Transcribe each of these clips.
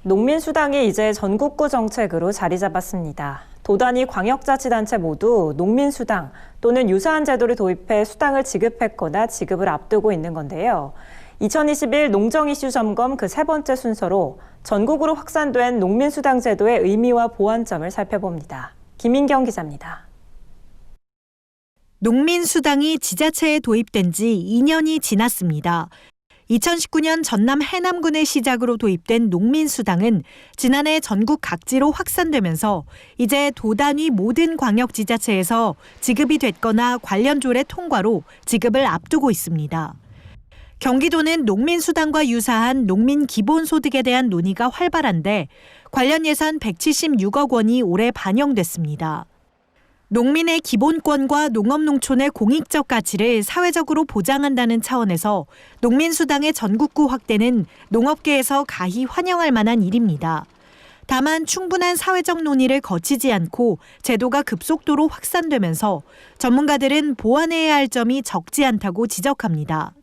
농민수당이 이제 전국구 정책으로 자리 잡았습니다. 도 단위 광역자치단체 모두 농민수당 또는 유사한 제도를 도입해 수당을 지급했거나 지급을 앞두고 있는 건데요. 2021 농정 이슈 점검 그 세 번째 순서로 전국으로 확산된 농민수당 제도의 의미와 보완점을 살펴봅니다. 김인경 기자입니다. 농민수당이 지자체에 도입된 지 2년이 지났습니다. 2019년 전남 해남군을 시작으로 도입된 농민수당은 지난해 전국 각지로 확산되면서 이제 도 단위 모든 광역지자체에서 지급이 됐거나 관련 조례 통과로 지급을 앞두고 있습니다. 경기도는 농민수당과 유사한 농민기본소득에 대한 논의가 활발한데 관련 예산 176억 원이 올해 반영됐습니다. 농민의 기본권과 농업농촌의 공익적 가치를 사회적으로 보장한다는 차원에서 농민수당의 전국구 확대는 농업계에서 가히 환영할 만한 일입니다. 다만 충분한 사회적 논의를 거치지 않고 제도가 급속도로 확산되면서 전문가들은 보완해야 할 점이 적지 않다고 지적합니다.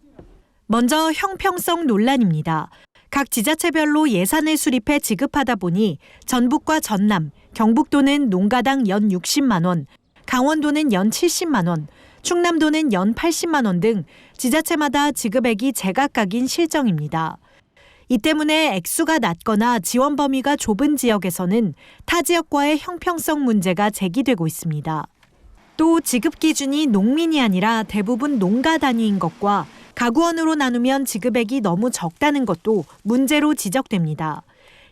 먼저 형평성 논란입니다. 각 지자체별로 예산을 수립해 지급하다 보니 전북과 전남, 경북도는 농가당 연 60만 원, 강원도는 연 70만 원, 충남도는 연 80만 원 등 지자체마다 지급액이 제각각인 실정입니다. 이 때문에 액수가 낮거나 지원 범위가 좁은 지역에서는 타 지역과의 형평성 문제가 제기되고 있습니다. 또 지급 기준이 농민이 아니라 대부분 농가 단위인 것과 가구원으로 나누면 지급액이 너무 적다는 것도 문제로 지적됩니다.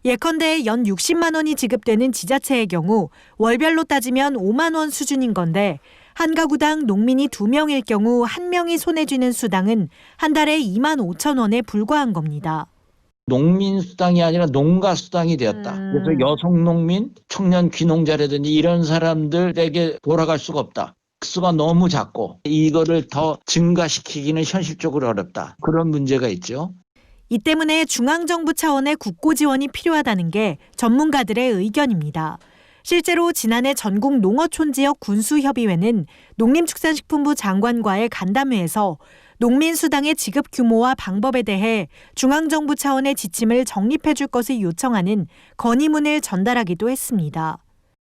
예컨대 연 60만 원이 지급되는 지자체의 경우 월별로 따지면 5만 원 수준인 건데 한 가구당 농민이 2명일 경우 1명이 손에 쥐는 수당은 한 달에 2만 5천 원에 불과한 겁니다. 농민수당이 아니라 농가수당이 되었다. 그래서 여성농민, 청년 귀농자라든지 이런 사람들에게 돌아갈 수가 없다. 수가 너무 작고 이거를 더 증가시키기는 현실적으로 어렵다. 그런 문제가 있죠. 이 때문에 중앙정부 차원의 국고 지원이 필요하다는 게 전문가들의 의견입니다. 실제로 지난해 전국 농어촌 지역 군수협의회는 농림축산식품부 장관과의 간담회에서 농민수당의 지급 규모와 방법에 대해 중앙정부 차원의 지침을 정립해 줄 것을 요청하는 건의문을 전달하기도 했습니다.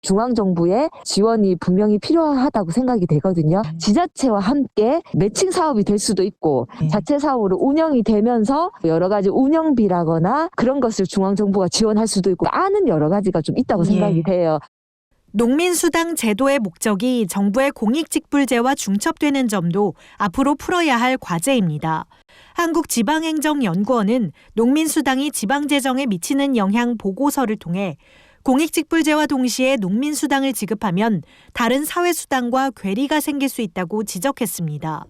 중앙정부의 지원이 분명히 필요하다고 생각이 되거든요. 지자체와 함께 매칭 사업이 될 수도 있고 자체 사업으로 운영이 되면서 여러 가지 운영비라거나 그런 것을 중앙정부가 지원할 수도 있고 많은 여러 가지가 좀 있다고 생각이 돼요. 농민수당 제도의 목적이 정부의 공익직불제와 중첩되는 점도 앞으로 풀어야 할 과제입니다. 한국지방행정연구원은 농민수당이 지방재정에 미치는 영향 보고서를 통해 공익직불제와 동시에 농민수당을 지급하면 다른 사회수당과 괴리가 생길 수 있다고 지적했습니다.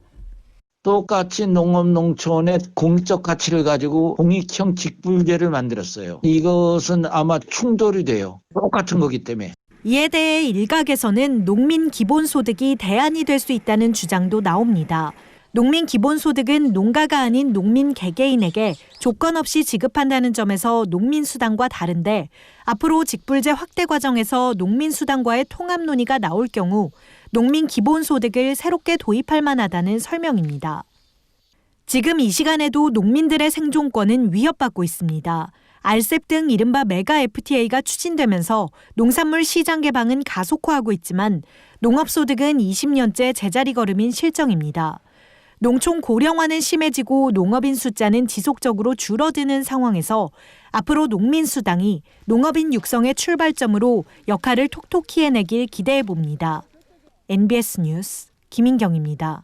똑같이 농업농촌의 공적 가치를 가지고 공익형 직불제를 만들었어요. 이것은 아마 충돌이 돼요. 똑같은 거기 때문에. 이에 대해 일각에서는 농민 기본소득이 대안이 될 수 있다는 주장도 나옵니다. 농민 기본소득은 농가가 아닌 농민 개개인에게 조건 없이 지급한다는 점에서 농민수당과 다른데 앞으로 직불제 확대 과정에서 농민수당과의 통합 논의가 나올 경우 농민 기본소득을 새롭게 도입할 만하다는 설명입니다. 지금 이 시간에도 농민들의 생존권은 위협받고 있습니다. RCEP 등 이른바 메가 FTA가 추진되면서 농산물 시장 개방은 가속화하고 있지만 농업소득은 20년째 제자리 걸음인 실정입니다. 농촌 고령화는 심해지고 농업인 숫자는 지속적으로 줄어드는 상황에서 앞으로 농민수당이 농업인 육성의 출발점으로 역할을 톡톡히 해내길 기대해 봅니다. NBS 뉴스 김인경입니다.